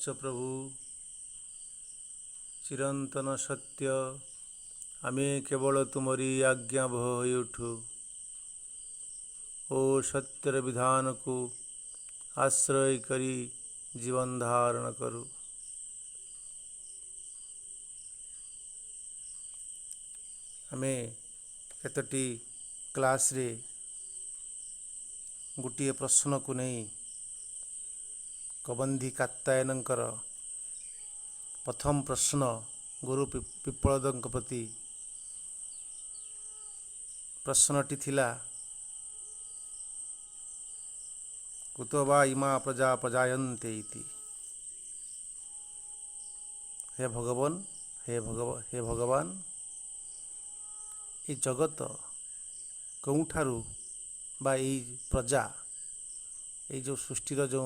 वत्स प्रभु चिरंतन सत्य आमे केवल तुमरी आज्ञा भय उठू ओ सत्यर विधान को आश्रय करी जीवन धारण करू। आमे केतोटी क्लास रे गोटे प्रश्न को नहीं कबंधी कात्यायनकर प्रथम प्रश्न गुरु पिप्पलद प्रति प्रश्नटी थिला कुतो वा इमा प्रजा प्रजायन्ते इति। हे भगवान ये जगत कौठारू बा ये प्रजा ये जो सृष्टिर जो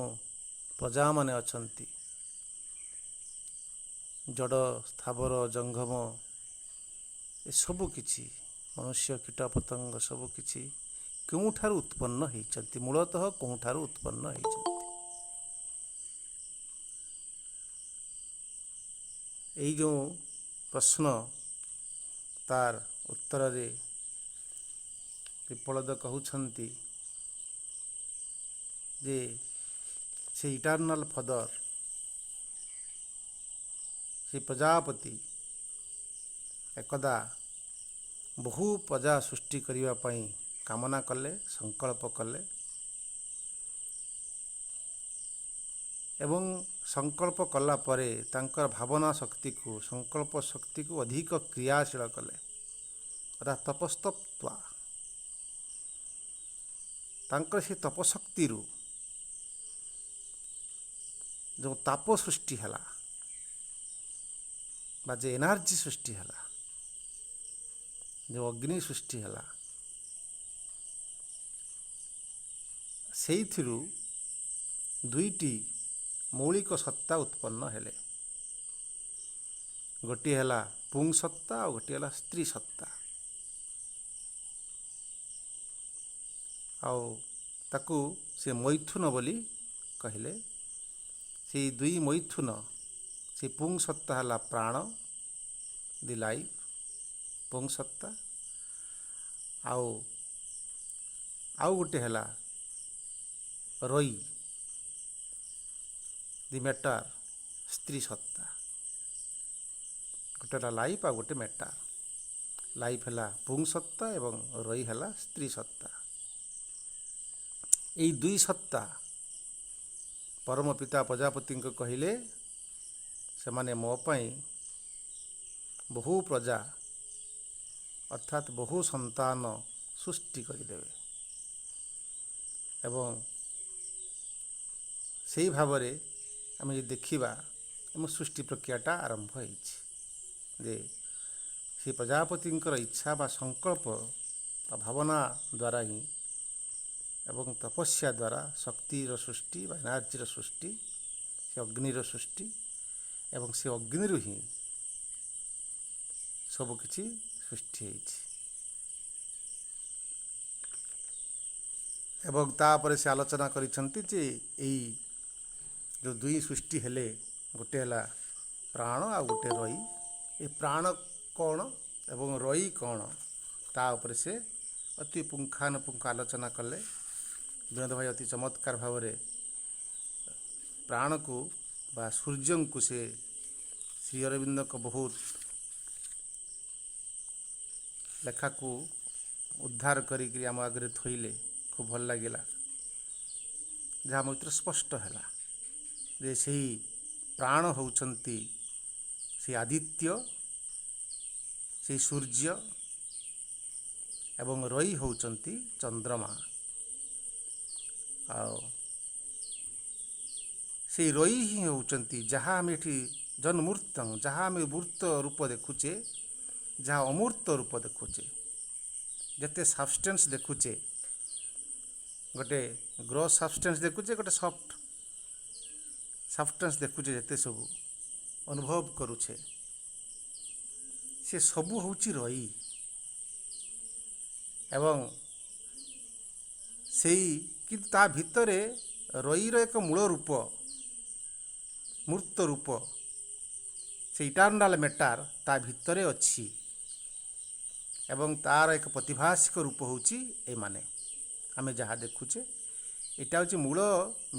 प्रजा माने अछंती जड़ स्थावर जंगम ये सबु किछि मनुष्य कीट पतंग सबु किछि केउठारू उत्पन्न होइछंती मूलतः केउठारू उत्पन्न होइछंती। एई जो प्रश्न तार उत्तर रे पिप्पलद कहउछंती जे से इटर्नल फादर से प्रजापति एकदा बहु प्रजा सृष्टि करिवा पई कामना कले संकल्प कले एवं संकल्प कला परे तांकर भावना शक्ति को संकल्प शक्ति को अधिक क्रियाशील कले अर्थात तपस्तप्वा तांकर से तपशक्ति रु जो ताप सृष्टि हला बा जे एनर्जी सृष्टि हला जो अग्नि सृष्टि हला सेइथिरु दुईटी मौलिक सत्ता उत्पन्न हेले गोटी हला पुंग सत्ता और गोटी हला स्त्री सत्ता आउ ताकू से मैथुन बोली कहले से दुई मैथुन से पुंग सत्ता हला प्राण दि लाइफ पुंग सत्ता आउ गोटे हला रई दि मैटर स्त्री सत्ता गोटे लाइफ आ गोटे मैटर लाइफ हला पुंग सत्ता एवं रई हला स्त्री सत्ता। यही दुई सत्ता परम पिता प्रजापति को कहले से माने मो पाई बहु प्रजा अर्थात बहु संतान सृष्टि करदेवे एवं से भाव में आम देखा आम सृष्टि प्रक्रियाटा आरंभ होइछि से प्रजापति इच्छा बा संकल्प बा भावना द्वारा ही एवं तपस्या द्वारा शक्तिर सृष्टि बा एनर्जीर सृष्टि से अग्निर सृष्टि एवं से अग्नि ही सबकिछि सृष्टि होइछि एवं तापर से आलोचना करिसंती जे एई जो दुई सृष्टि हेले गोटे हला प्राण आ गोटे रई ए प्राण कौन एवं रई कौन ता ऊपर से अति पुंखानुपुंख आलोचना कले। विनोद भाई अति चमत्कार भाव में प्राण को बा सूर्य को से श्री अरविंद को बहुत लेखा को उद्धार करी आम आगे थोइले खूब भल लगिला जहाँ मित्र स्पष्ट है जे से प्राण होउछंती से आदित्य से सूर्य एवं रई होउछंती चंद्रमा आओ से रई ही होउछंती जहाँ आम एठी जन्मूर्त जहाँ आम मूर्त रूप देखुचे जहाँ अमूर्त रूप देखुचे जते सब्सटेंस देखुचे गोटे ग्रॉस सब्सटेंस देखुचे गोटे सॉफ्ट सब्सटेंस देखुचे जते सबू अनुभव करुचे से सबू होउची रई एवं सेई कि ता भितरे रईर एक मूल रूप ମୂର୍ତ୍ତ ରୂପ ସେ ଇଟର୍ନାଲ୍ ମ୍ୟାଟାର ତା ଭିତରେ ଅଛି ଏବଂ ତାର ଏକ ପ୍ରତିଭାସିକ ରୂପ ହେଉଛି ଏମାନେ ଆମେ ଯାହା ଦେଖୁଛେ ଏଇଟା ହେଉଛି ମୂଳ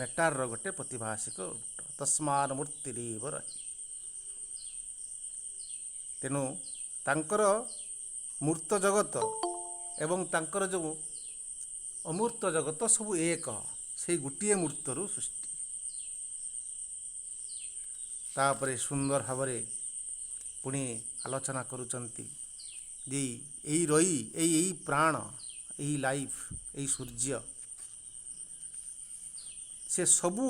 ମ୍ୟାଟାରର ଗୋଟେ ପ୍ରତିଭାସିକ ରୂପ ତସ୍ମାନ୍ ମୂର୍ତ୍ତିରେବ ରହି। ତେଣୁ ତାଙ୍କର ମୂର୍ତ୍ତ ଜଗତ ଏବଂ ତାଙ୍କର ଯେଉଁ ଅମୂର୍ତ୍ତ ଜଗତ ସବୁ ଏକ ସେଇ ଗୋଟିଏ ମୂର୍ତ୍ତରୁ ସୃଷ୍ଟି। ତାପରେ ସୁନ୍ଦର ଭାବରେ ପୁଣି ଆଲୋଚନା କରୁଛନ୍ତି ଯେ ଏଇ ରଇ ଏଇ ପ୍ରାଣ ଏଇ ଲାଇଫ୍ ଏଇ ସୂର୍ଯ୍ୟ ସେ ସବୁ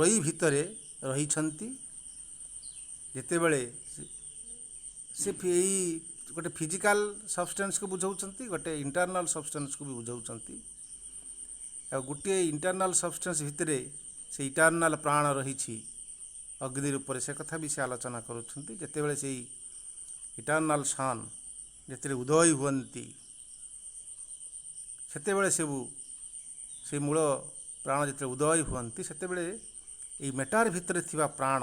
ରଇ ଭିତରେ ରହିଛନ୍ତି। ଯେତେବେଳେ ସେ ଏଇ ଗୋଟେ ଫିଜିକାଲ ସବଷ୍ଟାନ୍ସକୁ ବୁଝାଉଛନ୍ତି ଗୋଟେ ଇଣ୍ଟରନାଲ ସବଷ୍ଟାନ୍ସକୁ ବି ବୁଝାଉଛନ୍ତି ଆଉ ଗୋଟିଏ ଇଣ୍ଟରନାଲ ସବଷ୍ଟାନ୍ସ ଭିତରେ ସେ ଇଟର୍ନାଲ ପ୍ରାଣ ରହିଛି ଅଗ୍ନି ରୂପରେ ସେ କଥା ବି ସେ ଆଲୋଚନା କରୁଛନ୍ତି। ଯେତେବେଳେ ସେଇ ଇଟର୍ନାଲ ସନ୍ ଯେତେବେଳେ ଉଦୟ ହୁଅନ୍ତି ସେତେବେଳେ ସବୁ ସେ ମୂଳ ପ୍ରାଣ ଯେତେବେଳେ ଉଦୟ ହୁଅନ୍ତି ସେତେବେଳେ ଏଇ ମ୍ୟାଟାର ଭିତରେ ଥିବା ପ୍ରାଣ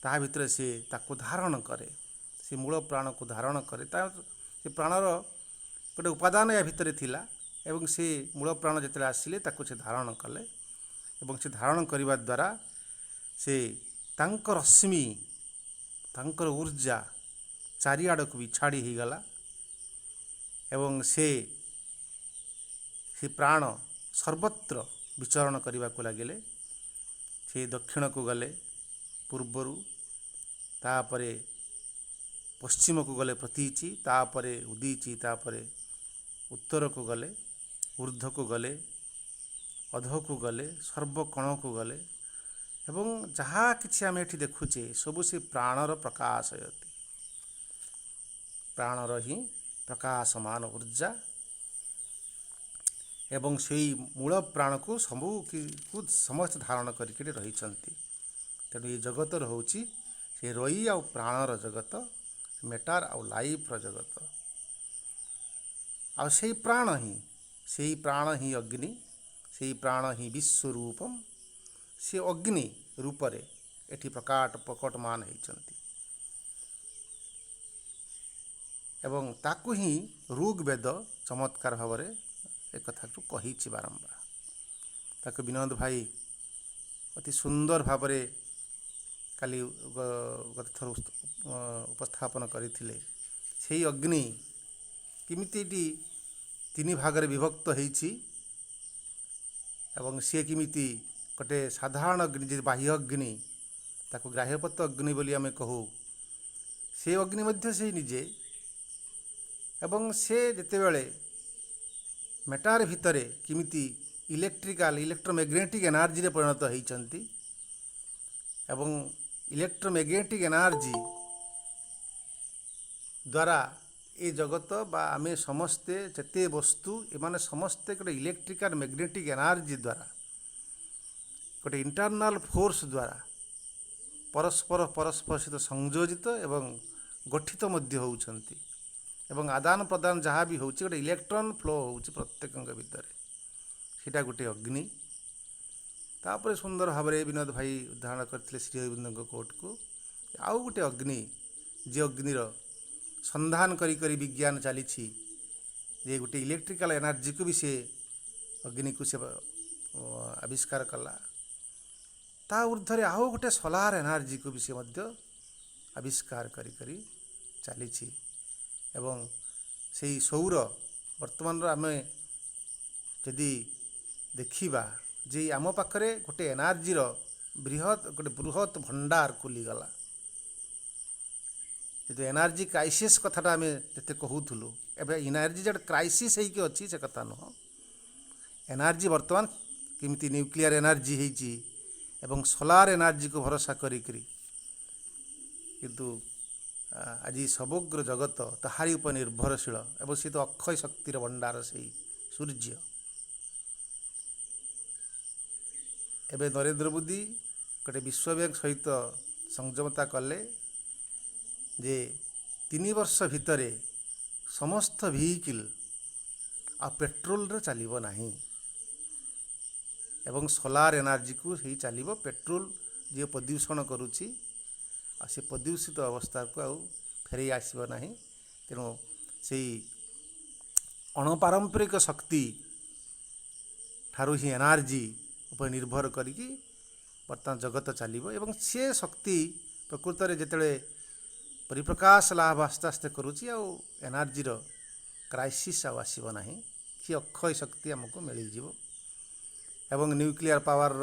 ତାହା ଭିତରେ ସେ ତାକୁ ଧାରଣ କରେ ସେ ମୂଳ ପ୍ରାଣକୁ ଧାରଣ କରେ ସେ ପ୍ରାଣର ଗୋଟେ ଉପାଦାନ ଏହା ଭିତରେ ଥିଲା ଏବଂ ସେ ମୂଳ ପ୍ରାଣ ଯେତେବେଳେ ଆସିଲେ ତାକୁ ସେ ଧାରଣ କଲେ ଏବଂ ସେ ଧାରଣ କରିବା ଦ୍ୱାରା ସେ ତାଙ୍କ ରଶ୍ମି ତାଙ୍କର ଊର୍ଜା ଚାରିଆଡ଼କୁ ବି ଛାଡ଼ି ହୋଇଗଲା ଏବଂ ସେ ପ୍ରାଣ ସର୍ବତ୍ର ବିଚରଣ କରିବାକୁ ଲାଗିଲେ। ସେ ଦକ୍ଷିଣକୁ ଗଲେ ପୂର୍ବରୁ ତାପରେ ପଶ୍ଚିମକୁ ଗଲେ ପ୍ରତୀଚି ତାପରେ ଉଦୀଚି ତାପରେ ଉତ୍ତରକୁ ଗଲେ ଊର୍ଦ୍ଧ୍ୱକୁ ଗଲେ ଅଧକୁ ଗଲେ ସର୍ବକୋଣକୁ ଗଲେ ଏବଂ ଯାହା କିଛି ଆମେ ଏଠି ଦେଖୁଛେ ସବୁ ସେ ପ୍ରାଣର ପ୍ରକାଶ ଅଟେ ପ୍ରାଣର ହିଁ ପ୍ରକାଶମାନ ଊର୍ଜା ଏବଂ ସେଇ ମୂଳ ପ୍ରାଣକୁ ସମସ୍ତେ ଧାରଣ କରିକି ରହିଛନ୍ତି। ତେଣୁ ଏ ଜଗତର ହେଉଛି ସେ ରଇ ଆଉ ପ୍ରାଣର ଜଗତ ମ୍ୟାଟାର ଆଉ ଲାଇଫ୍ର ଜଗତ ଆଉ ସେଇ ପ୍ରାଣ ହିଁ ଅଗ୍ନି ସେଇ ପ୍ରାଣ ହିଁ ବିଶ୍ୱରୂପମ୍ ସେ ଅଗ୍ନି ରୂପରେ ଏଠି ପ୍ରକଟମାନ ହେଇଛନ୍ତି ଏବଂ ତାକୁ ହିଁ ଋଗ୍ ବେଦ ଚମତ୍କାର ଭାବରେ ଏକଥାକୁ କହିଛି ବାରମ୍ବାର। ତାକୁ ବିନୋଦ ଭାଇ ଅତି ସୁନ୍ଦର ଭାବରେ କାଲି ଗତ ଥର ଉପସ୍ଥାପନ କରିଥିଲେ। ସେହି ଅଗ୍ନି କେମିତି ଏଠି ତିନି ଭାଗରେ ବିଭକ୍ତ ହେଇଛି ଏବଂ ସିଏ କେମିତି ଗୋଟେ ସାଧାରଣ ଅଗ୍ନି ଯେ ବାହ୍ୟ ଅଗ୍ନି ତାକୁ ଗ୍ରାହ୍ୟପତ ଅଗ୍ନି ବୋଲି ଆମେ କହୁ ସେ ଅଗ୍ନି ମଧ୍ୟ ସେଇ ନିଜେ ଏବଂ ସେ ଯେତେବେଳେ ମ୍ୟାଟାର ଭିତରେ କେମିତି ଇଲେକ୍ଟ୍ରୋମ୍ୟାଗ୍ନେଟିକ୍ ଏନର୍ଜିରେ ପରିଣତ ହେଇଛନ୍ତି ଏବଂ ଇଲେକ୍ଟ୍ରୋମ୍ୟାଗ୍ନେଟିକ୍ ଏନର୍ଜି ଦ୍ୱାରା ଏ ଜଗତ ବା ଆମେ ସମସ୍ତେ ଯେତେ ବସ୍ତୁ ଏମାନେ ସମସ୍ତେ ଗୋଟେ ଇଲେକ୍ଟ୍ରିକାଲ ମ୍ୟାଗ୍ନେଟିକ୍ ଏନର୍ଜି ଦ୍ୱାରା ଗୋଟେ ଇଣ୍ଟରନାଲ ଫୋର୍ସ ଦ୍ୱାରା ପରସ୍ପର ସହିତ ସଂଯୋଜିତ ଏବଂ ଗଠିତ ମଧ୍ୟ ହେଉଛନ୍ତି ଏବଂ ଆଦାନ ପ୍ରଦାନ ଯାହା ବି ହେଉଛି ଗୋଟେ ଇଲେକ୍ଟ୍ରନ୍ ଫ୍ଲୋ ହେଉଛି ପ୍ରତ୍ୟେକଙ୍କ ଭିତରେ ସେଇଟା ଗୋଟେ ଅଗ୍ନି। ତାପରେ ସୁନ୍ଦର ଭାବରେ ବିନୋଦ ଭାଇ ଉଦାହରଣ କରିଥିଲେ ଶ୍ରୀ ଅରବିନ୍ଦଙ୍କ କୋଟକୁ ଆଉ ଗୋଟେ ଅଗ୍ନି ଯେ ଅଗ୍ନିର ସନ୍ଧାନ କରି ବିଜ୍ଞାନ ଚାଲିଛି ଯେ ଗୋଟେ ଇଲେକ୍ଟ୍ରିକାଲ ଏନର୍ଜିକୁ ବି ସେ ଅଗ୍ନିକୁ ସେ ଆବିଷ୍କାର କଲା ତା ଉର୍ଦ୍ଧ୍ୱରେ ଆଉ ଗୋଟେ ସୋଲାର ଏନର୍ଜିକୁ ବି ସେ ମଧ୍ୟ ଆବିଷ୍କାର କରି ଚାଲିଛି ଏବଂ ସେଇ ସୌର ବର୍ତ୍ତମାନର ଆମେ ଯଦି ଦେଖିବା ଯେ ଆମ ପାଖରେ ଗୋଟେ ଏନର୍ଜିର ଗୋଟେ ବୃହତ୍ ଭଣ୍ଡାର ଖୋଲିଗଲା। ଯେହେତୁ ଏନର୍ଜି କ୍ରାଇସିସ୍ କଥାଟା ଆମେ ଯେତେ କହୁଥିଲୁ ଏବେ ଏନର୍ଜି ଯେତେ କ୍ରାଇସିସ୍ ହେଇକି ଅଛି ସେ କଥା ନୁହଁ। ଏନର୍ଜି ବର୍ତ୍ତମାନ କେମିତି ନ୍ୟୁକ୍ଲିୟର ଏନର୍ଜି ହେଇଛି ଏବଂ ସୋଲାର ଏନର୍ଜିକୁ ଭରସା କରିକିରି କିନ୍ତୁ ଆଜି ସମଗ୍ର ଜଗତ ତାହାରି ଉପରେ ନିର୍ଭରଶୀଳ ଏବଂ ସେ ତ ଅକ୍ଷୟ ଶକ୍ତିର ଭଣ୍ଡାର ସେଇ ସୂର୍ଯ୍ୟ। ଏବେ ନରେନ୍ଦ୍ର ମୋଦି ଗୋଟେ ବିଶ୍ୱ ବ୍ୟାଙ୍କ ସହିତ ସଂଯମତା କଲେ ଯେ 3 ବର୍ଷ ଭିତରେ ସମସ୍ତ ଭେହିକିଲ୍ ଆଉ ପେଟ୍ରୋଲରେ ଚାଲିବ ନାହିଁ एवं सोलार एनर्जी को ही चलो पेट्रोल जी प्रदूषण करुच्ची से प्रदूषित अवस्था को आउ फेर आसब ना तेणु से अणपारंपरिक शक्ति ठारू ही एनर्जी उपर निर्भर करिकी बर्तमान जगत चलो एवं सी शक्ति प्रकृत में जिते परिप्रकाश लाभ आस्ते आस्ते करुच्ची एनर्जीर क्राइसिस आसब ना कि अक्षय शक्ति आमको मिल जाव एवं न्यूक्लियर पावर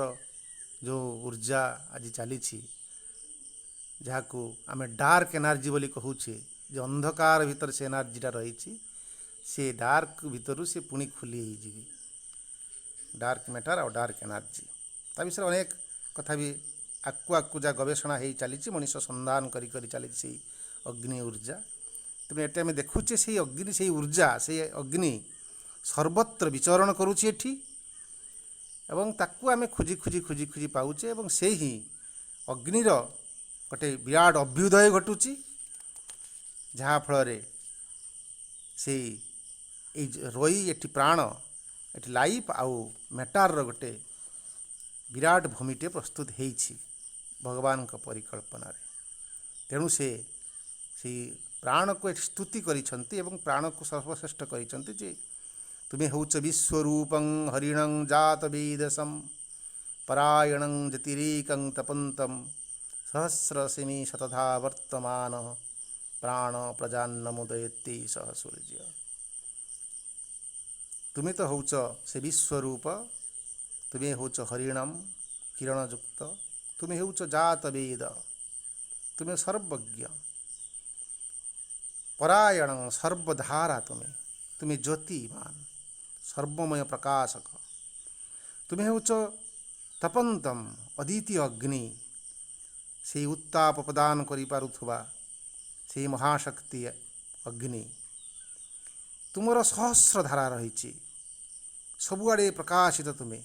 जो ऊर्जा आज चली जहाँ को आम डार्क एनर्जी बोली कहूचे जो अंधकार भीतर से एनर्जीटा रही से डार्क भीतर से पुणी खुली जी डार्क मैटर और डार्क एनर्जी ता विषय अनेक कथा भी आकु आकु जहाँ गवेषणा हो चली मनीष संधान करी चली अग्नि ऊर्जा तेणु ये आम देखुचे से अग्नि से ऊर्जा से अग्नि सर्वत्र विचरण करुच्ची एठी एवं ताकू आम खोजी खोजी खोजी खोजी पाऊचे एवं से ही अग्निर गोटे विराट अभ्युदय घटुची जहाँ फल से रई एटी प्राण एटी लाइफ आउ मैटार गोटे विराट भूमिटे प्रस्तुत होईछि भगवान का परिकल्पना तेणु से प्राण को स्तुति करिसंती एवं प्राण को सर्वश्रेष्ठ करिसंती जे तुम्हें हूच विश्वरूपं हरिणं जात वेदसं परायणं जतिरेकं तपन्तं सहस्रशिनी शतधा वर्तमान प्राण प्रजान्नमुदयति सह सूर्य। तुम्हें तो हूच से विश्वरूप तुम्हें हूच हरिणम किरणयुक्त तुम्हें हूच जात वेद तुम्हें सर्वज्ञ परायण सर्वधारा तुम्हें ज्योतिमान सर्वमय प्रकाशक तुम्हें हूच तपंतम अद्वितीय अग्नि से उत्ताप प्रदान करिपारुथुवा से महाशक्ति अग्नि तुमर सहस्र धारा रही सबुआड़े प्रकाशित तुम्हें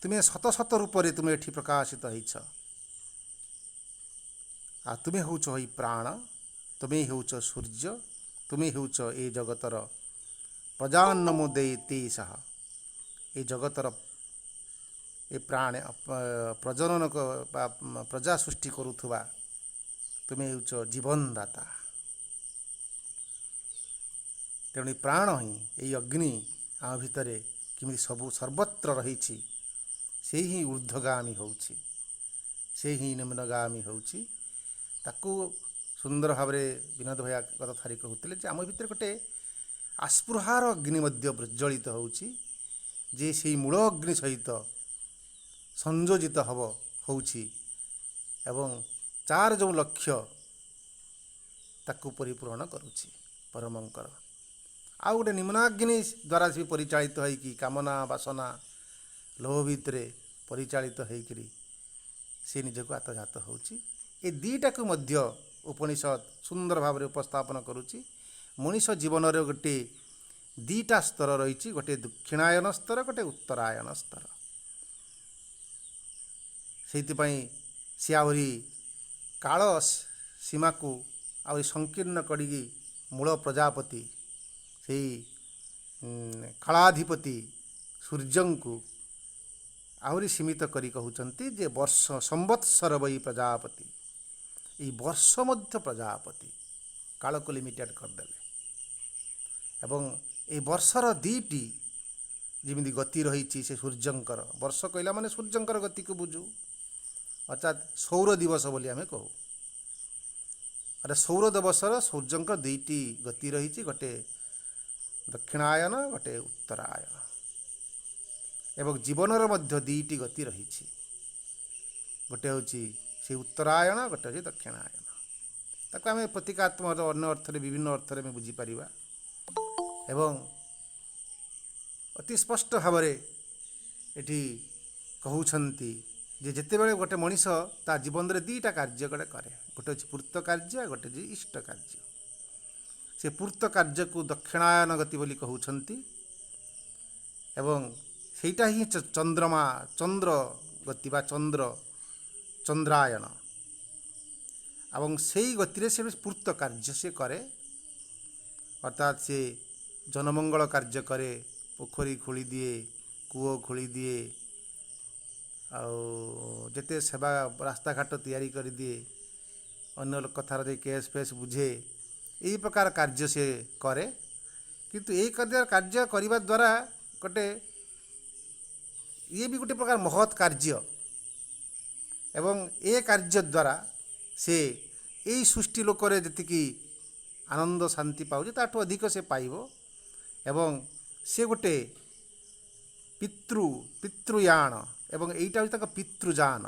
तुम्हें शत शत रूप से तुम्हें एठी प्रकाशित होइछ आ तुम्हें हूच हई प्राण तुम्हें हूच सूर्य तुम्हें हूच ए जगतर प्रजान्नमुदयति सह ए जगतर ए प्राण प्रजनन प्रजा सृष्टि करुथुवा तुम्हें हूच जीवनदाता तेणु प्राण ही यही अग्नि आम भितर किमी सबू सर्वत्र रही से ही ऊर्ध्वगामी होउछि से ही निम्नगामी होउछि ताकू सुंदर भाव विनोद भैया गत थारी कहते आम भितर गोटे आस्पृहार अग्नि मध्य प्रज्वलित होउछि जे से मूल अग्नि सहित संयोजित होउछि एवं चार जो लक्ष्य ताकू परिपूर्ण करुछि परमंकर आ गोटे निम्नाग्नि द्वारा से परिचालित होइकि कामना वासना लोभ भितर परिचालित होइकि से निजक आत्मघात होउछि ए दीटा को मध्य उपनिषद सुंदर भाव में उपस्थापन करुच्ची मनीष जीवन रे गोटे दीटा स्तर रही गोटे दक्षिणायन स्तर गोटे उत्तरायण स्तर से आहरी काल सीमा को आहरी संकीर्ण करी मूल प्रजापति से कालाधिपति सूर्य को आहरी सीमित करी कहउचंती जे वर्ष संवत्सर वही प्रजापति ये वर्ष मध्य प्रजापति काल को लिमिटेड करदे एवं ये वर्षर दीटी जमी गति रही से सूर्यंकर वर्ष कहला माने सूर्यंकर गति को बुझू अर्थात सौर दिवस बोली आमे कहू अरे सौर दिवसर सूर्यंकर दुईटी गति रही गोटे दक्षिणायन गोटे उत्तरायण एवं जीवनर मध्य दुईटी गति रही गोटे हूँ से उत्तरायण गोटे हूँ दक्षिणायन ताको आम प्रतीकात्मक अन्य अर्थ विभिन्न अर्थ में बुझीपर एवं अति स्पष्ट भाव एटी कहउछंती जे जेते बेले गोटे मनीष ता जीवन रे दीटा कार्य करे गोटे हूँ पूर्त कार्य गोटे हूँ इष्ट कार्य से पूर्त कार्य को दक्षिणायन गति बोली कहउछंती एवं सेटा ही चंद्रमा चंद्र गति बा चंद्र चंद्रायन एवं से गति से पूर्त कार्य से करे अर्थात से जनमंगल कार्य करे पोखरी खोली दिए କୂଅ ଖୋଳି ଦିଏ, ଆଉ ଯେତେ ସେବା ରାସ୍ତାଘାଟ ତିଆରି କରିଦିଏ, ଅନ୍ୟ ଲୋକ କଥାରେ ଦେଇ କେସ୍ ଫେସ୍ ବୁଝେ, ଏହି ପ୍ରକାର କାର୍ଯ୍ୟ ସେ କରେ। କିନ୍ତୁ ଏହି କାର୍ଯ୍ୟ କରିବା ଦ୍ୱାରା ଗୋଟେ ଇଏ ବି ଗୋଟେ ପ୍ରକାର ମହତ୍ କାର୍ଯ୍ୟ, ଏବଂ ଏ କାର୍ଯ୍ୟ ଦ୍ୱାରା ସେ ଏଇ ସୃଷ୍ଟି ଲୋକରେ ଯେତିକି ଆନନ୍ଦ ଶାନ୍ତି ପାଉଛି ତାଠୁ ଅଧିକ ସେ ପାଇବ। ଏବଂ ସେ ଗୋଟେ ପିତୃୟାଣ, ଏବଂ ଏଇଟା ହେଉଛି ତାଙ୍କ ପିତୃଯାନ,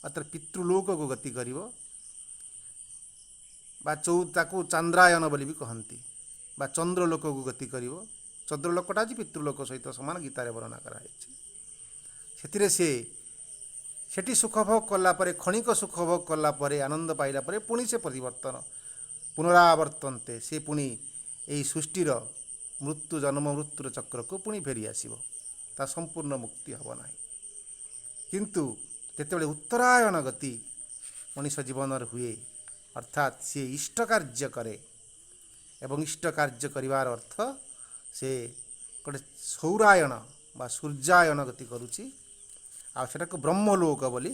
ଅର୍ଥାତ୍ ପିତୃଲୋକକୁ ଗତି କରିବ, ବା ତାକୁ ଚାନ୍ଦ୍ରାୟନ ବୋଲି ବି କହନ୍ତି, ବା ଚନ୍ଦ୍ରଲୋକକୁ ଗତି କରିବ। ଚନ୍ଦ୍ରଲୋକଟା ଅଛି ପିତୃଲୋକ ସହିତ ସମାନ, ଗୀତାରେ ବର୍ଣ୍ଣନା କରାଯାଇଛି। ସେଥିରେ ସେ ସେଠି ସୁଖଭୋଗ କଲା ପରେ, କ୍ଷଣିକ ସୁଖଭୋଗ କଲା ପରେ, ଆନନ୍ଦ ପାଇଲା ପରେ ପୁଣି ସେ ପୁନରାବର୍ତ୍ତନ୍ତେ, ସେ ପୁଣି ଏହି ସୃଷ୍ଟିର ଜନ୍ମ ମୃତ୍ୟୁର ଚକ୍ରକୁ ପୁଣି ଫେରି ଆସିବ, ତା ସମ୍ପୂର୍ଣ୍ଣ ମୁକ୍ତି ହେବ ନାହିଁ। କିନ୍ତୁ ଯେତେବେଳେ ଉତ୍ତରାୟଣ ଗତି ମଣିଷ ଜୀବନରେ ହୁଏ, ଅର୍ଥାତ୍ ସିଏ ଇଷ୍ଟ କାର୍ଯ୍ୟ କରେ, ଏବଂ ଇଷ୍ଟ କାର୍ଯ୍ୟ କରିବାର ଅର୍ଥ ସେ ଗୋଟେ ସୌରାୟଣ ବା ସୂର୍ଯ୍ୟାୟନ ଗତି କରୁଛି, ଆଉ ସେଟାକୁ ବ୍ରହ୍ମଲୋକ ବୋଲି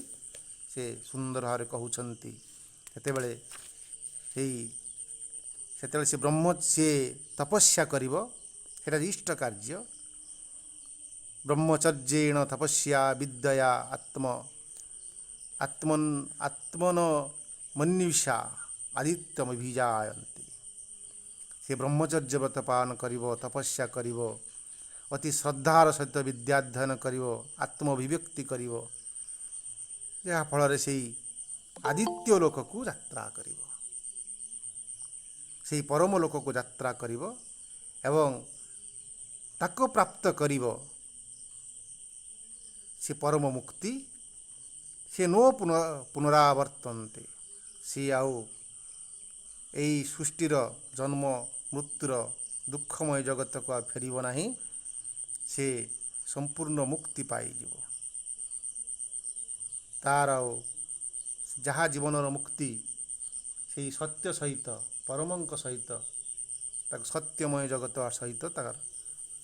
ସେ ସୁନ୍ଦର ଭାବରେ କହୁଛନ୍ତି। ସେତେବେଳେ ସିଏ ତପସ୍ୟା କରିବ, ସେଟା ଇଷ୍ଟ କାର୍ଯ୍ୟ। ବ୍ରହ୍ମଚର୍ଯ୍ୟେଣ ତପସ୍ୟା ବିଦ୍ୟୟା ଆତ୍ମନ ମନ୍ୟୁଷା ଆଦିତ୍ୟମଭିଜାୟନ୍ତି। ସେ ବ୍ରହ୍ମଚର୍ଯ୍ୟ ବ୍ରତ ପାଳନ କରିବ, ତପସ୍ୟା କରିବ, ଅତି ଶ୍ରଦ୍ଧାର ସହିତ ବିଦ୍ୟାଧ୍ୟୟନ କରିବ, ଆତ୍ମଅଭିବ୍ୟକ୍ତି କରିବ, ଯାହାଫଳରେ ସେଇ ଆଦିତ୍ୟ ଲୋକକୁ ଯାତ୍ରା କରିବ, ସେହି ପରମ ଲୋକକୁ ଯାତ୍ରା କରିବ, ଏବଂ ତାକୁ ପ୍ରାପ୍ତ କରିବ ସେ ପରମ ମୁକ୍ତି। ସେ ପୁନରାବର୍ତ୍ତନ୍ତେ, ସିଏ ଆଉ ଏଇ ସୃଷ୍ଟିର ଜନ୍ମ ମୃତ୍ୟୁର ଦୁଃଖମୟ ଜଗତକୁ ଆଉ ଫେରିବ ନାହିଁ, ସେ ସମ୍ପୂର୍ଣ୍ଣ ମୁକ୍ତି ପାଇଯିବ। ତାର ଆଉ ଯାହା ଜୀବନର ମୁକ୍ତି ସେଇ ସତ୍ୟ ସହିତ, ପରମଙ୍କ ସହିତ, ତାକୁ ସତ୍ୟମୟ ଜଗତ ସହିତ,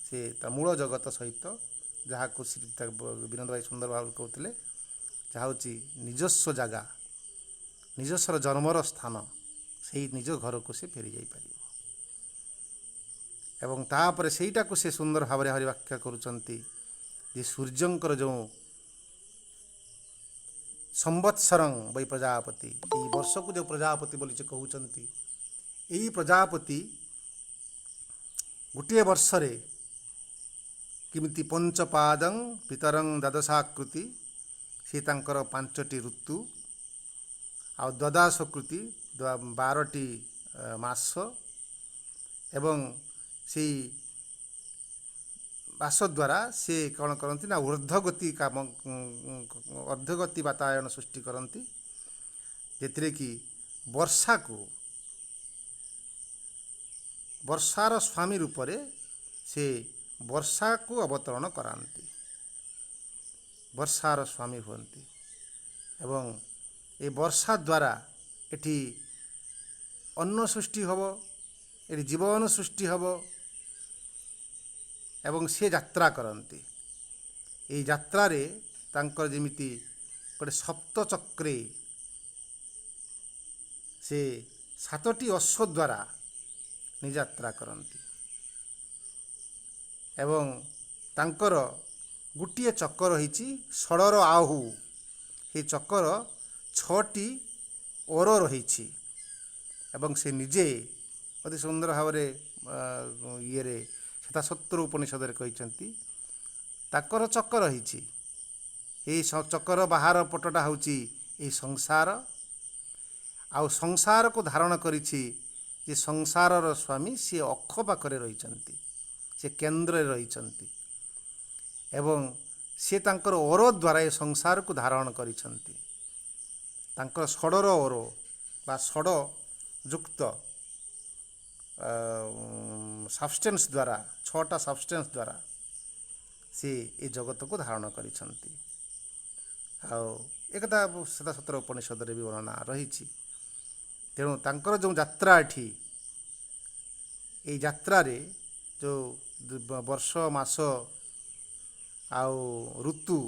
ସେ ତା ମୂଳ ଜଗତ ସହିତ, ଯାହାକୁ ବିନୋଦ ଭାଇ ସୁନ୍ଦର ଭାବରେ କହୁଥିଲେ, ଯାହା ହେଉଛି ନିଜସ୍ୱ ଜାଗା, ନିଜସ୍ୱର ଜନ୍ମର ସ୍ଥାନ, ସେଇ ନିଜ ଘରକୁ ସେ ଫେରି ଯାଇପାରିବ। ଏବଂ ତାପରେ ସେଇଟାକୁ ସେ ସୁନ୍ଦର ଭାବରେ ବ୍ୟାଖ୍ୟା କରୁଛନ୍ତି ଯେ ସୂର୍ଯ୍ୟଙ୍କର ଯେଉଁ ସମ୍ବତ୍ସରଂ ବୈ ପ୍ରଜାପତି, ଏଇ ବର୍ଷକୁ ଯେଉଁ ପ୍ରଜାପତି ବୋଲି ସେ କହୁଛନ୍ତି, ଏଇ ପ୍ରଜାପତି ଗୋଟିଏ ବର୍ଷରେ କେମିତି ପଞ୍ଚପାଦଂ ପିତରଂ ଦ୍ୱାଦଶାକୃତି, ସେ ତାଙ୍କର 5ଟି ଋତୁ, ଆଉ ଦ୍ୱାଦଶକୃତି 12ଟି ମାସ, ଏବଂ ସେଇ ମାସ ଦ୍ୱାରା ସେ କ'ଣ କରନ୍ତି ନା ଅର୍ଦ୍ଧଗତି ବାତାୟନ ସୃଷ୍ଟି କରନ୍ତି, ଯେଥିରେ କି ବର୍ଷାର ସ୍ୱାମୀ ରୂପରେ ସେ ବର୍ଷାକୁ ଅବତରଣ କରାନ୍ତି, ବର୍ଷାର ସ୍ୱାମୀ ହୁଅନ୍ତି। ଏବଂ ଏ ବର୍ଷା ଦ୍ୱାରା ଏଠି ଅନ୍ନ ସୃଷ୍ଟି ହେବ, ଏଠି ଜୀବନ ସୃଷ୍ଟି ହେବ, ଏବଂ ସେ ଯାତ୍ରା କରନ୍ତି। ଏହି ଯାତ୍ରାରେ ତାଙ୍କର ଯେମିତି ଗୋଟେ ସପ୍ତଚକ୍ରେ ସେ 7ଟି ଅଶ୍ଵ ଦ୍ୱାରା ଯାତ୍ରା କରନ୍ତି, ଏବଂ ତାଙ୍କର ଗୋଟିଏ ଚକ୍ର ରହିଛି ଷଡ଼ର ଆହୁ, ଏ ଚକ୍ର 6ଟି ଓର ରହିଛି, ଏବଂ ସେ ନିଜେ ଅତି ସୁନ୍ଦର ଭାବରେ ଶ୍ଵେତାଶ୍ୱତ୍ର ଉପନିଷଦରେ କହିଛନ୍ତି ତାଙ୍କର ଚକ୍ର ରହିଛି। ଏଇ ଚକ୍ର ବାହାର ପଟଟା ହେଉଛି ଏଇ ସଂସାର, ଆଉ ସଂସାରକୁ ଧାରଣ କରିଛି ଯେ ସଂସାରର ସ୍ୱାମୀ ସିଏ ଅକ୍ଷ ପାଖରେ ରହିଛନ୍ତି, ସେ କେନ୍ଦ୍ରରେ ରହିଛନ୍ତି, ଏବଂ ସେ ତାଙ୍କର ଓର ଦ୍ୱାରା ଏ ସଂସାରକୁ ଧାରଣ କରିଛନ୍ତି। ତାଙ୍କର ଷଡ଼ର ଓର ବା ଷଡ଼ ଯୁକ୍ତ ସବଷ୍ଟେନ୍ସ ଦ୍ୱାରା, 6ଟା ସବଷ୍ଟେନ୍ସ ଦ୍ୱାରା ସେ ଏ ଜଗତକୁ ଧାରଣ କରିଛନ୍ତି। ଆଉ ଏକଥା ଶ୍ଵେତାଶ୍ୱତ୍ର ଉପନିଷଦରେ ବି ବର୍ଣ୍ଣନା ରହିଛି। ତେଣୁ ତାଙ୍କର ଯେଉଁ ଯାତ୍ରା ଏଠି, ଏଇ ଯାତ୍ରାରେ ଯେଉଁ ବର୍ଷ ମାସ ଆଉ ଋତୁ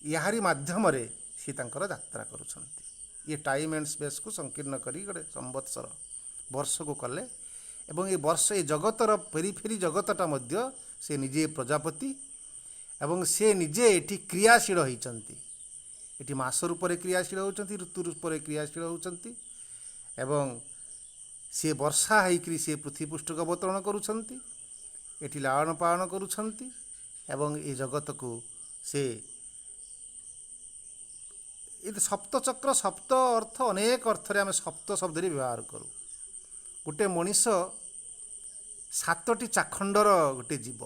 ଏହାରି ମାଧ୍ୟମରେ ସେ ତାଙ୍କର ଯାତ୍ରା କରୁଛନ୍ତି। ଇଏ ଟାଇମ୍ ଆଣ୍ଡ ସ୍ପେସ୍କୁ ସଂକୀର୍ଣ୍ଣ କରି ଗୋଟେ ସମ୍ବତ୍ସର ବର୍ଷକୁ କଲେ ଏବଂ ଏ ବର୍ଷ ଏ ଜଗତର ପେରିଫେରି ଜଗତଟା ମଧ୍ୟ ସେ ନିଜେ ପ୍ରଜାପତି ଏବଂ ସେ ନିଜେ ଏଠି କ୍ରିୟାଶୀଳ ହୋଇଛନ୍ତି। ଏଠି ମାସ ରୂପରେ କ୍ରିୟାଶୀଳ ହେଉଛନ୍ତି, ଋତୁ ରୂପରେ କ୍ରିୟାଶୀଳ ହେଉଛନ୍ତି ଏବଂ ସେ ବର୍ଷା ହେଇକରି ସେ ପୃଥିବୀ ପୃଷ୍ଠକୁ ଅବତରଣ କରୁଛନ୍ତି, ଏଠି ଲାଳନ ପାଳନ କରୁଛନ୍ତି ଏବଂ ଏ ଜଗତକୁ ସେ ଏ ସପ୍ତଚକ୍ର ସପ୍ତ ଅର୍ଥ ଅନେକ ଅର୍ଥରେ ଆମେ ସପ୍ତ ଶବ୍ଦରେ ବ୍ୟବହାର କରୁ। ଗୋଟେ ମଣିଷ 7ଟି ଚାଖଣ୍ଡର ଗୋଟେ ଜୀବ,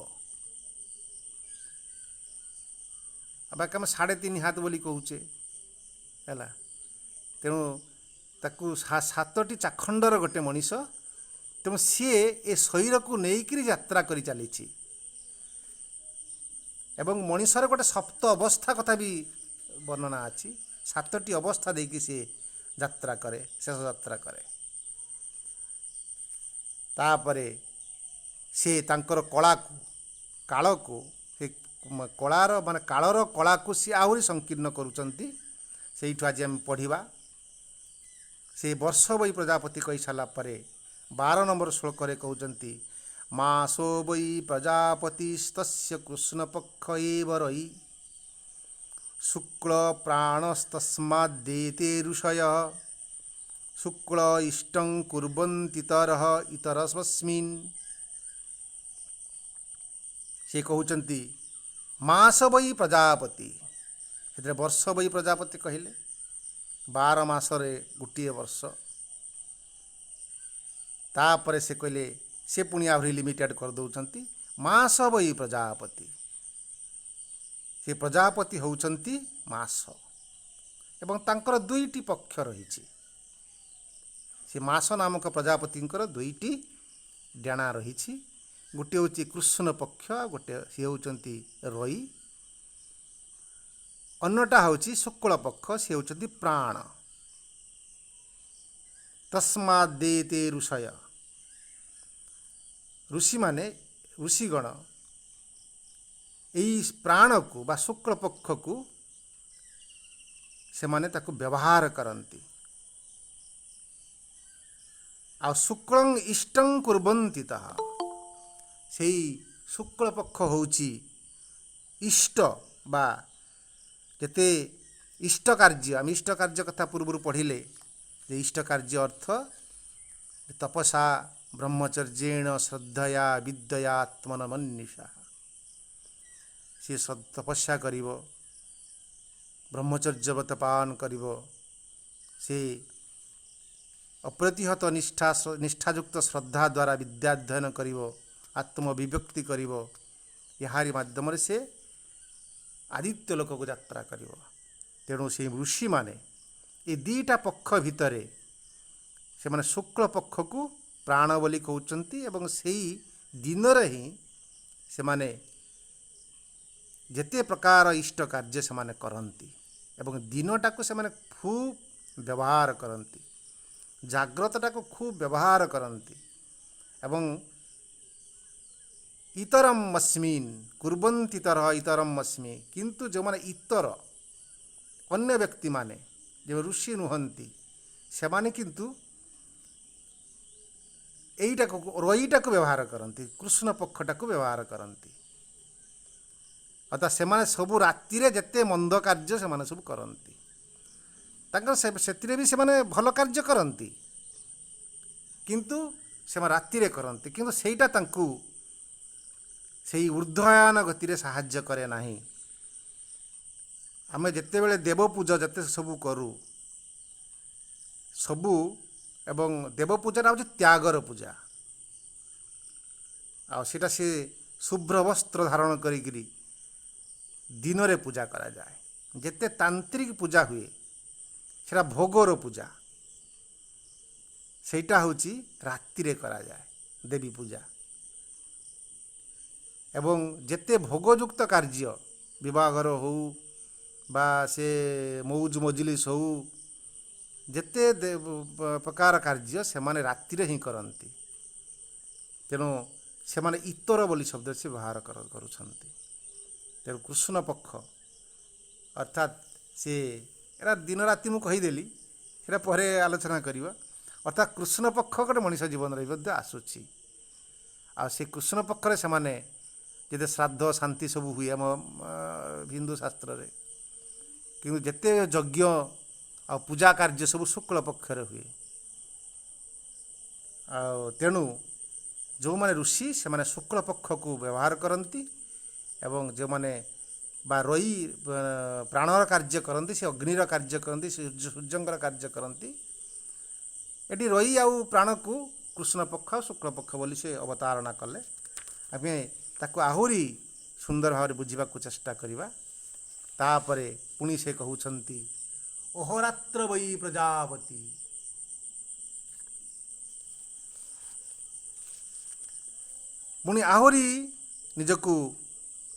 ବାକି ଆମେ 3.5 ହାତ ବୋଲି କହୁଛେ ହେଲା। ତେଣୁ ତାକୁ 7ଟି ଚାଖଣ୍ଡର ଗୋଟେ ମଣିଷ, ତେଣୁ ସିଏ ଏ ଶରୀରକୁ ନେଇକରି ଯାତ୍ରା କରି ଚାଲିଛି ଏବଂ ମଣିଷର ଗୋଟେ ସପ୍ତ ଅବସ୍ଥା କଥା ବି ବର୍ଣ୍ଣନା ଅଛି। 7ଟି ଅବସ୍ଥା ଦେଇକି ସେ ଯାତ୍ରା କରେ, ଶେଷ ଯାତ୍ରା କରେ। ତାପରେ ସେ ତାଙ୍କର କଳାକୁ କାଳକୁ ସେ କଳାର ମାନେ କାଳର କଳାକୁ ସିଏ ଆହୁରି ସଂକୀର୍ଣ୍ଣ କରୁଛନ୍ତି। ସେଇଠୁ ଆଜି ଆମେ ପଢ଼ିବା। ସେ ବର୍ଷ ବৈ ପ୍ରଜାପତି କହିସାରିଲା ପରେ 12 ନମ୍ବର ଶ୍ଲୋକରେ କହୁଛନ୍ତି ମାସୋ ବୈ ପ୍ରଜାପତିସ୍ତସ୍ୟ କୃଷ୍ଣପକ୍ଷ ଏବ ରଇ ଶୁକ୍ଳ ପ୍ରାଣସ୍ତସ୍ମାଦ୍ଦେତେ ଋଷୟଃ ଶୁକ୍ଳ ଇଷ୍ଟଂ କୁର୍ବନ୍ତିତରଃ ଇତରସ୍ମସ୍ମିନ୍। ସେ କହୁଛନ୍ତି ମାସ ବୈ ପ୍ରଜାପତି, ସେଥିରେ ବର୍ଷ ବୈ ପ୍ରଜାପତି କହିଲେ 12 ମାସରେ ଗୋଟିଏ ବର୍ଷ। ତାପରେ ସେ କହିଲେ, ସେ ପୁଣି ଆହୁରି ଲିମିଟେଡ଼ କରିଦେଉଛନ୍ତି ମାସ ବୈ ପ୍ରଜାପତି। ସେ ପ୍ରଜାପତି ହେଉଛନ୍ତି ମାସ ଏବଂ ତାଙ୍କର 2ଟି ପକ୍ଷ ରହିଛି। ସେ ମାସ ନାମକ ପ୍ରଜାପତିଙ୍କର 2ଟି ଡାଣା ରହିଛି। ଗୋଟିଏ ହେଉଛି କୃଷ୍ଣ ପକ୍ଷ, ଗୋଟେ ସିଏ ହେଉଛନ୍ତି ରଇ, ଅନ୍ୟଟା ହେଉଛି ଶୁକ୍ଳ ପକ୍ଷ, ସେ ହେଉଛନ୍ତି ପ୍ରାଣ। ତସ୍ମାଦ୍ଦେତେ ଋଷୟ, ଋଷିମାନେ ଋଷିଗଣ ଏଇ ପ୍ରାଣକୁ ବା ଶୁକ୍ଳ ପକ୍ଷକୁ ସେମାନେ ତାକୁ ବ୍ୟବହାର କରନ୍ତି। ଆଉ ଶୁକ୍ଳଂ ଇଷ୍ଟଂ କୁର୍ବନ୍ତି ତାହା, ସେଇ ଶୁକ୍ଳ ପକ୍ଷ ହେଉଛି ଇଷ୍ଟ ବା ଯେତେ ଇଷ୍ଟ କାର୍ଯ୍ୟ, ଆମେ ଇଷ୍ଟ କାର୍ଯ୍ୟ କଥା ପୂର୍ବରୁ ପଢ଼ିଲେ ଯେ ଇଷ୍ଟ କାର୍ଯ୍ୟ ଅର୍ଥ ତପସା ବ୍ରହ୍ମଚର୍ଯ୍ୟେଣ ଶ୍ରଦ୍ଧୟା ବିଦ୍ୟୟା ଆତ୍ମନମନ୍ନିଷା। ସେ ତପସ୍ୟା କରିବ, ବ୍ରହ୍ମଚର୍ଯ୍ୟବ୍ରତ ପାଳନ କରିବ, ସେ ଅପ୍ରତିହତ ନିଷ୍ଠାଯୁକ୍ତ ଶ୍ରଦ୍ଧା ଦ୍ୱାରା ବିଦ୍ୟାଧ୍ୟୟନ କରିବ, ଆତ୍ମବିଭକ୍ତି କରିବ। ଏହାରି ମାଧ୍ୟମରେ ସେ ଆଦିତ୍ୟ ଲୋକକୁ ଯାତ୍ରା କରିବ। ତେଣୁ ସେ ଋଷିମାନେ ଏ 2ଟା ପକ୍ଷ ଭିତରେ ସେମାନେ ଶୁକ୍ଳ ପକ୍ଷକୁ ପ୍ରାଣ ବୋଲି କହୁଛନ୍ତି ଏବଂ ସେଇ ଦିନରେ ହିଁ ସେମାନେ ଯେତେ ପ୍ରକାର ଇଷ୍ଟ କାର୍ଯ୍ୟ ସେମାନେ କରନ୍ତି ଏବଂ ଦିନଟାକୁ ସେମାନେ ଖୁବ୍ ବ୍ୟବହାର କରନ୍ତି, ଜାଗ୍ରତଟାକୁ ଖୁବ୍ ବ୍ୟବହାର କରନ୍ତି ଏବଂ ଇତରମ୍ ଅସ୍ମିନ୍ କୁର୍ବନ୍ତି ତରଃ ଇତରମ୍ ଅସ୍ମି। କିନ୍ତୁ ଯେଉଁମାନେ ଇତର ଅନ୍ୟ ବ୍ୟକ୍ତିମାନେ ଯେଉଁ ଋଷି ନୁହନ୍ତି, ସେମାନେ କିନ୍ତୁ ଏଇଟାକୁ ରଇଟାକୁ ବ୍ୟବହାର କରନ୍ତି, କୃଷ୍ଣ ପକ୍ଷଟାକୁ ବ୍ୟବହାର କରନ୍ତି। ଅର୍ଥାତ୍ ସେମାନେ ସବୁ ରାତିରେ ଯେତେ ମନ୍ଦ କାର୍ଯ୍ୟ ସେମାନେ ସବୁ କରନ୍ତି, ତାଙ୍କର ସେଥିରେ ବି ସେମାନେ ଭଲ କାର୍ଯ୍ୟ କରନ୍ତି, କିନ୍ତୁ ସେମାନେ ରାତିରେ କରନ୍ତି। କିନ୍ତୁ ସେଇଟା ତାଙ୍କୁ ସେଇ ଊର୍ଦ୍ଧ୍ୱୟାନ ଗତିରେ ସାହାଯ୍ୟ କରେ ନାହିଁ। ଆମେ ଯେତେବେଳେ ଦେବପୂଜା ଯେତେ ସବୁ କରୁ ସବୁ, ଏବଂ ଦେବପୂଜାଟା ହେଉଛି ତ୍ୟାଗର ପୂଜା। ଆଉ ସେଇଟା ସେ ଶୁଭ୍ର ବସ୍ତ୍ର ଧାରଣ କରିକିରି ଦିନରେ ପୂଜା କରାଯାଏ। ଯେତେ ତାନ୍ତ୍ରିକ ପୂଜା ହୁଏ ସେଇଟା ଭୋଗର ପୂଜା, ସେଇଟା ହେଉଛି ରାତିରେ କରାଯାଏ ଦେବୀ ପୂଜା। ଏବଂ ଯେତେ ଭୋଗଯୁକ୍ତ କାର୍ଯ୍ୟ ବିବାହଘର ହେଉ ବା ସେ ମଉଜ ମଜଲିସ୍ ହେଉ, ଯେତେ ପ୍ରକାର କାର୍ଯ୍ୟ ସେମାନେ ରାତିରେ ହିଁ କରନ୍ତି। ତେଣୁ ସେମାନେ ଇତର ବୋଲି ଶବ୍ଦ ସେ ବ୍ୟବହାର କରୁଛନ୍ତି। ତେଣୁ କୃଷ୍ଣ ପକ୍ଷ ଅର୍ଥାତ୍ ସେ ଏଟା ଦିନ ରାତି ମୁଁ କହିଦେଲି, ସେଇଟା ପରେ ଆଲୋଚନା କରିବା। ଅର୍ଥାତ୍ କୃଷ୍ଣ ପକ୍ଷ ଗୋଟେ ମଣିଷ ଜୀବନରେ ମଧ୍ୟ ଆସୁଛି। ଆଉ ସେ କୃଷ୍ଣ ପକ୍ଷରେ ସେମାନେ ଯେତେ ଶ୍ରାଦ୍ଧ ଶାନ୍ତି ସବୁ ହୁଏ ଆମ ହିନ୍ଦୁ ଶାସ୍ତ୍ରରେ, କିନ୍ତୁ ଯେତେ ଯଜ୍ଞ ଆଉ ପୂଜା କାର୍ଯ୍ୟ ସବୁ ଶୁକ୍ଳ ପକ୍ଷରେ ହୁଏ। ଆଉ ତେଣୁ ଯେଉଁମାନେ ଋଷି ସେମାନେ ଶୁକ୍ଳ ପକ୍ଷକୁ ବ୍ୟବହାର କରନ୍ତି, ଏବଂ ଯେଉଁମାନେ ବା ରଇ ପ୍ରାଣର କାର୍ଯ୍ୟ କରନ୍ତି, ସେ ଅଗ୍ନିର କାର୍ଯ୍ୟ କରନ୍ତି, ସୂର୍ଯ୍ୟଙ୍କର କାର୍ଯ୍ୟ କରନ୍ତି। ଏଠି ରଇ ଆଉ ପ୍ରାଣକୁ କୃଷ୍ଣ ପକ୍ଷ ଆଉ ଶୁକ୍ଳ ପକ୍ଷ ବୋଲି ସେ ଅବତାରଣା କଲେ। ଆମେ ତାକୁ ଆହୁରି ସୁନ୍ଦର ଭାବରେ ବୁଝିବାକୁ ଚେଷ୍ଟା କରିବା। ତାପରେ ପୁଣି ସେ କହୁଛନ୍ତି ଅହୋରାତ୍ର ବୈ ପ୍ରଜାପତି। ପୁଣି ଆହୁରି ନିଜକୁ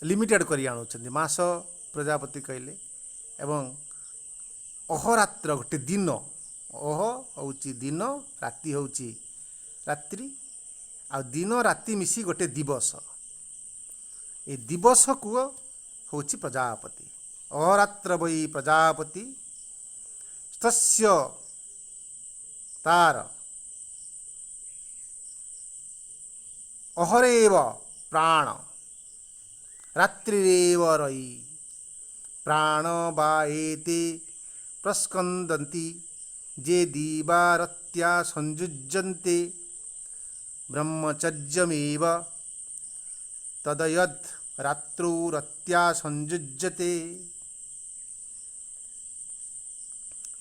ଲିମିଟେଡ଼ କରି ଆଣୁଛନ୍ତି। ମାସ ପ୍ରଜାପତି କହିଲେ ଏବଂ ଅହୋରାତ୍ର ଗୋଟେ ଦିନ, ଅହ ହେଉଛି ଦିନ, ରାତି ହେଉଛି ରାତ୍ରି, ଆଉ ଦିନ ରାତି ମିଶି ଗୋଟେ ଦିବସ। ଏ ଦିବସକୁ ହେଉଛି ପ୍ରଜାପତି। ଅହୋରାତ୍ର ବୈ ପ୍ରଜାପତି ସ୍ତସ୍ୟ ତାର ଅହରେବ ପ୍ରାଣ ରାତ୍ରିରେବ ରଇ ପ୍ରାଣ ବା ଏତେ ପ୍ରସ୍କନ୍ଦନ୍ତି ଯେ ଦିବାରତ୍ୟା ସଂଯୁଜ୍ୟନ୍ତେ ବ୍ରହ୍ମଚର୍ଯ୍ୟମେବ ତଦୟଦ୍ ରାତ୍ରୌରତ୍ୟା ସଂଯୁଜ୍ୟତେ।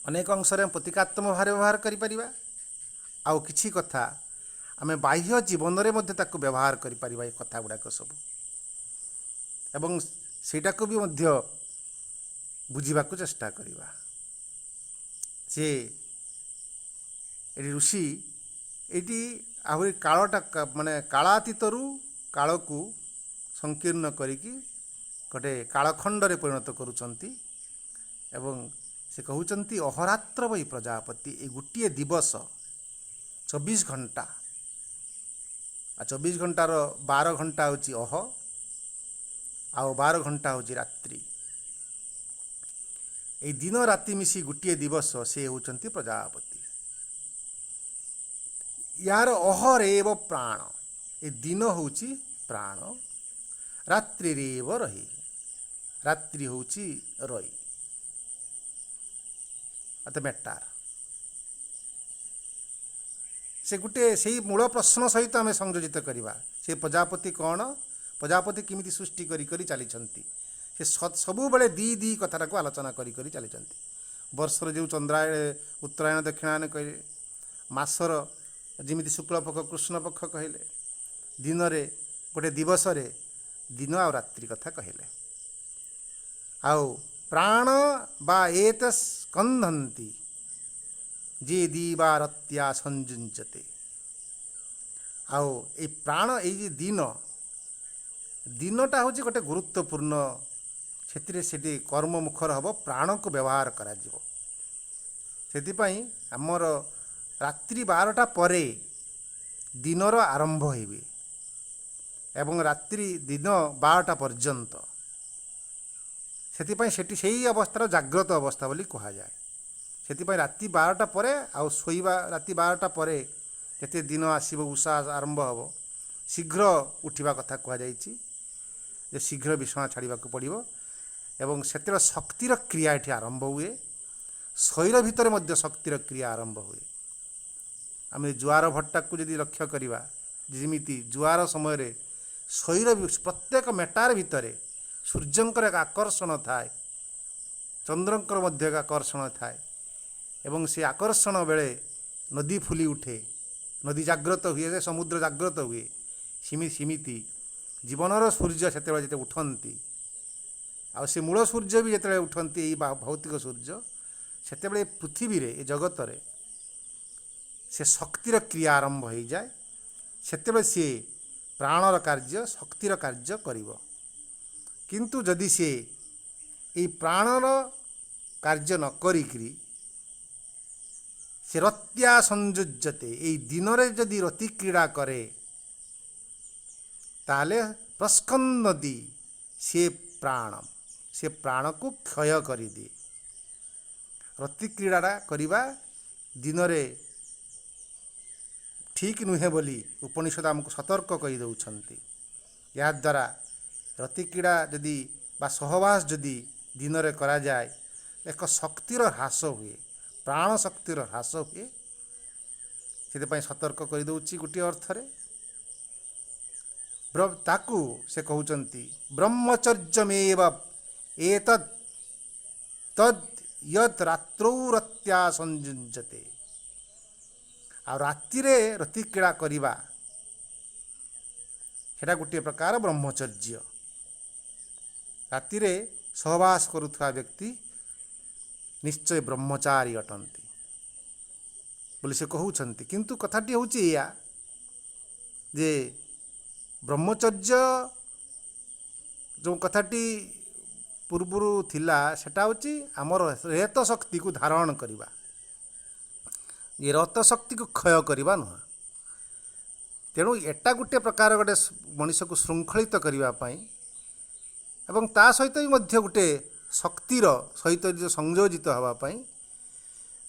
ଅନେକ ଅଂଶରେ ପ୍ରତୀକାତ୍ମକ ଭାବରେ ବ୍ୟବହାର କରିପାରିବା, ଆଉ କିଛି କଥା ଆମେ ବାହ୍ୟ ଜୀବନରେ ମଧ୍ୟ ତାକୁ ବ୍ୟବହାର କରିପାରିବା ଏ କଥା ଗୁଡ଼ାକ ସବୁ, ଏବଂ ସେଇଟାକୁ ବି ମଧ୍ୟ ବୁଝିବାକୁ ଚେଷ୍ଟା କରିବା। ଯେ ଏଠି ଋଷି ଏଇଠି ଆହୁରି କାଳଟା ମାନେ କାଳାତୀତରୁ କାଳକୁ ସଂକୀର୍ଣ୍ଣ କରିକି ଗୋଟେ କାଳଖଣ୍ଡରେ ପରିଣତ କରୁଛନ୍ତି, ଏବଂ ସେ କହୁଛନ୍ତି ଅହରାତ୍ର ବୈ ପ୍ରଜାପତି। ଏ ଗୋଟିଏ ଦିବସ 24 ଘଣ୍ଟା, ଆଉ 24 ଘଣ୍ଟାର 12 ଘଣ୍ଟା ହେଉଛି ଅହ, ଆଉ 12 ଘଣ୍ଟା ହେଉଛି ରାତ୍ରି। এই ଦିନ ରାତି ମିଶି ଗୋଟିଏ ଦିବସ ସେ ହେଉଛନ୍ତି ପ୍ରଜାପତି। ୟାର ଅହରେବ ପ୍ରାଣ, ଏ ଦିନ ହେଉଛି ପ୍ରାଣ, ରାତ୍ରିରେବ ରହି, ରାତ୍ରି ହେଉଛି ରଇ ମେଟାର। ସେ ଗୋଟେ ସେଇ ମୂଳ ପ୍ରଶ୍ନ ସହିତ ଆମେ ସଂଯୋଜିତ କରିବା, ସେ ପ୍ରଜାପତି କ'ଣ, ପ୍ରଜାପତି କେମିତି ସୃଷ୍ଟି କରି କରି ଚାଲିଛନ୍ତି। ସେ ସବୁବେଳେ ଦି କଥାଟାକୁ ଆଲୋଚନା କରି କରି ଚାଲିଛନ୍ତି। ବର୍ଷର ଯେଉଁ ଚନ୍ଦ୍ରାୟଣ ଉତ୍ତରାୟଣ ଦକ୍ଷିଣାୟନ କହିଲେ, ମାସର ଯେମିତି ଶୁକ୍ଳପକ୍ଷ କୃଷ୍ଣପକ୍ଷ କହିଲେ, ଦିନରେ ଗୋଟେ ଦିବସରେ ଦିନ ଆଉ ରାତ୍ରି କଥା କହିଲେ, ଆଉ ପ୍ରାଣ ବା ଏତ ସ୍କନ୍ଧନ୍ତି ଯେ ଦିବାରତ୍ୟା ସଂଯୁଜ୍ୟତେ। ଆଉ ଏଇ ପ୍ରାଣ, ଏଇ ଯେ ଦିନଟା ହେଉଛି ଗୋଟେ ଗୁରୁତ୍ୱପୂର୍ଣ୍ଣ, ସେଥିରେ ସେଠି କର୍ମମୁଖର ହେବ, ପ୍ରାଣକୁ ବ୍ୟବହାର କରାଯିବ। ସେଥିପାଇଁ ଆମର ରାତ୍ରି 12ଟା ପରେ ଦିନର ଆରମ୍ଭ ହେବେ ଏବଂ ରାତ୍ରି ଦିନ 12ଟା ପର୍ଯ୍ୟନ୍ତ। ସେଥିପାଇଁ ସେଠି ସେଇ ଅବସ୍ଥାର ଜାଗ୍ରତ ଅବସ୍ଥା ବୋଲି କୁହାଯାଏ। ସେଥିପାଇଁ ରାତି 12ଟା ପରେ ଆଉ ଶୋଇବା, ରାତି 12ଟା ପରେ ଯେତେ ଦିନ ଆସିବ, ଉଷା ଆରମ୍ଭ ହେବ, ଶୀଘ୍ର ଉଠିବା କଥା କୁହାଯାଇଛି, ଯେ ଶୀଘ୍ର ବିଛଣା ଛାଡ଼ିବାକୁ ପଡ଼ିବ। ଏବଂ ସେତେବେଳେ ଶକ୍ତିର କ୍ରିୟା ଏଠି ଆରମ୍ଭ ହୁଏ, ଶରୀର ଭିତରେ ମଧ୍ୟ ଶକ୍ତିର କ୍ରିୟା ଆରମ୍ଭ ହୁଏ। ଆମେ ଜୁଆର ଭଟ୍ଟାକୁ ଯଦି ଲକ୍ଷ୍ୟ କରିବା, ଯେମିତି ଜୁଆର ସମୟରେ ଶରୀର ପ୍ରତ୍ୟେକ ମେଟାର ଭିତରେ ସୂର୍ଯ୍ୟଙ୍କର ଏକ ଆକର୍ଷଣ ଥାଏ, ଚନ୍ଦ୍ରଙ୍କର ମଧ୍ୟ ଏକ ଆକର୍ଷଣ ଥାଏ, ଏବଂ ସେ ଆକର୍ଷଣ ବେଳେ ନଦୀ ଫୁଲି ଉଠେ, ନଦୀ ଜାଗ୍ରତ ହୁଏ, ସମୁଦ୍ର ଜାଗ୍ରତ ହୁଏ। ସେମିତି ଜୀବନର ସୂର୍ଯ୍ୟ ସେତେବେଳେ ଯେତେ ଉଠନ୍ତି, ଆଉ ସେ ମୂଳ ସୂର୍ଯ୍ୟ ବି ଯେତେବେଳେ ଉଠନ୍ତି, ଏଇ ଭୌତିକ ସୂର୍ଯ୍ୟ, ସେତେବେଳେ ପୃଥିବୀରେ, ଏ ଜଗତରେ ସେ ଶକ୍ତିର କ୍ରିୟା ଆରମ୍ଭ ହୋଇଯାଏ। ସେତେବେଳେ ସିଏ ପ୍ରାଣର କାର୍ଯ୍ୟ, ଶକ୍ତିର କାର୍ଯ୍ୟ କରିବ। କିନ୍ତୁ ଯଦି ସିଏ ଏଇ ପ୍ରାଣର କାର୍ଯ୍ୟ ନ କରିକିରି ସେ ରତ୍ୟା ସଂଯୁଜ୍ୟତେ, ଏଇ ଦିନରେ ଯଦି ରତି କ୍ରୀଡ଼ା କରେ, ତାହେଲେ ପ୍ରସ୍କନ୍ଦତି, ସିଏ प्राणम से प्राण को क्षय करदिए। रति क्रीड़ा करवा दिन में ठीक नुहे बोली उपनिषद आमको सतर्क कही दउछंती। या द्वारा रति क्रीड़ा जदि बा सहवास जदि दिन में करा जाए एक शक्तिर ह्रास हुए, प्राण शक्तिर ह्रास हुए। से सतर्क कर दउछि गोटे अर्थरे। ताकू से कहउचंती ब्रह्मचर्यमेव एतद् तद् यद रात्रौ रत्या संयुज्यते। आ राति रे रति क्रीड़ा करिबा सेटा गोटे प्रकार ब्रह्मचर्य। राति रे सहवास करुवा व्यक्ति निश्चय ब्रह्मचारी अटंती बोली से कहउछंती। किंतु कथाटी होउछि या जे ब्रह्मचर्य जो कथाटी पूर्वरु थिला सेटा होछि हमर रेत शक्ति को धारण करिबा, ये रत शक्ति को क्षय करिबा नुह। तेणु एटा गोटे प्रकार गोटे मनुष्य को श्रृंखलित करिबा पई एवं ता सहित भी मध्य गोटे शक्तिर सहित जो संयोजित हवा पई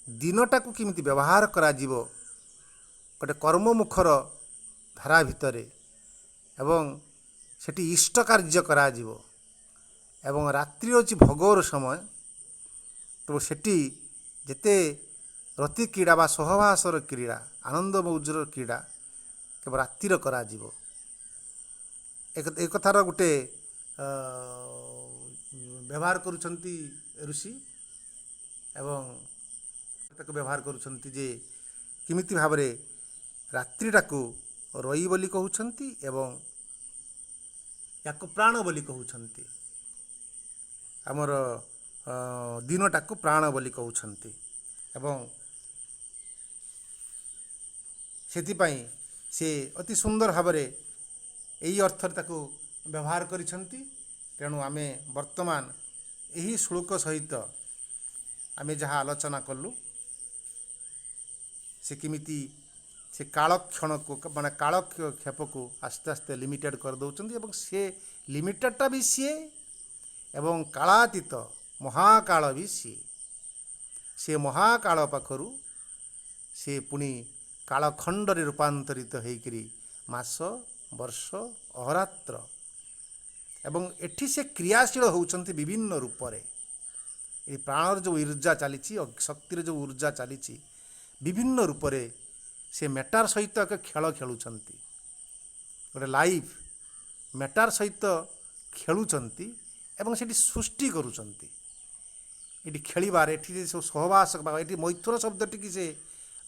दिनटा को किमिति व्यवहार करा जीवो गोटे कर्ममुखर धारा भितरे एवं सेठी इष्ट कार्य करा जीवो एवं रात्रि होछि भोगोर समय। तो सेठी जेते रति क्रीड़ा बा सहवासर क्रीड़ा आनंद मौजर क्रीड़ा केवल रातिर करा जीवो। एक कथार गोटे व्यवहार करुछंती ऋषि एवं ताको व्यवहार करुछंती जे किमिति भाबरे रात्रिटा को रई बोली कहउछंती एवं याको प्राण बोली कहउछंती। हमर दिनटा को प्राण बोली कहउछंती एवं सेतिपाई से अति सुंदर भाबरे यही अर्थ ताको व्यवहार करिछंती। तेणु आमे वर्तमान यही श्लोक सहित आमे जहाँ आलोचना कलु से किमिति से कालक्षण को माने कालक्षेप को आस्ते आस्ते लिमिटेड कर दउछंती एवं से लिमिटेडटा भी सीए एवं कालातीत महाकाल भी सीए। से महाकाल पाखरु से पुणी कालखंड रे रूपांतरित होइकरी मास वर्ष अहरात्र एवं एठी से क्रियाशील होउछंती विभिन्न रूप रे। ए प्राणर जो ऊर्जा चली शक्तिर जो ऊर्जा चली विभिन्न रूप रे से मेटार सहित एक खेल खेलुछंती। गोटे लाइफ मेटार सहित खेलुछंती एवं सेठी सृष्टि करुछंती। एटी खेलिबार एठी सब सहवास एटी मैथुन शब्दटी की से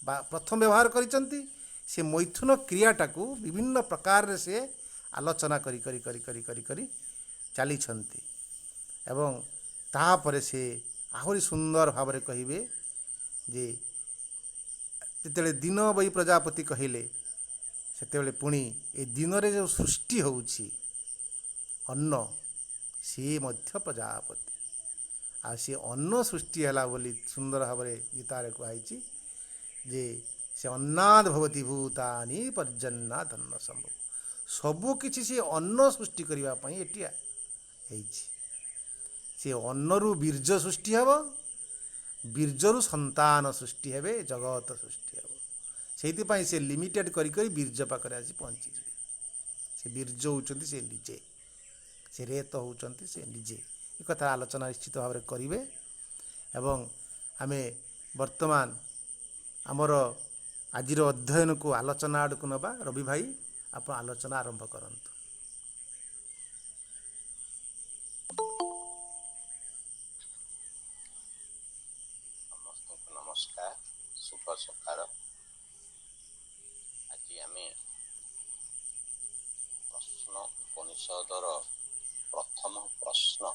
प्रथम व्यवहार करिछंती। से मैथुन क्रियाटा को विभिन्न प्रकार से आलोचना करी करी करी करी करी करी चली छंती एवं तापर से आहुरी सुंदर भाव कहिबे जे जेतेले दिन बई प्रजापति कहिले सेतेले पुणी ए दिन रे जो सृष्टि होउछि अन्न से मध्य प्रजापति आ से अन्न सृष्टि हला बोली सुंदर भाव गीतारे कहैछि जे से अन्नाद भवति भूतानि पर्जन्नाद अन्न संभव। सबु किछि से अन्न सृष्टि करिवा पई एटिया हेछि। से अन्नरु बीर्ज सृष्टि हब, बीर्जरु संतान सृष्टि हेबे, जगत सृष्टि हब। सेति पई से लिमिटेड करी करी बीर्ज पाखरे आसी पहुंची जिवे। से बीर्ज होउचंती से निजे, से रेत होउचंती से निजे। ए कथा आलोचना निश्चित भाव करिवे एवं आमे वर्तमान आमर आजिर अध्ययन को आलोचना आड़ को नबा। रवि भाई आप आलोचना आरंभ करंतु। नमस्कार, शुभ सकाळ। आज आम प्रश्न उपनिषदर प्रथम प्रश्न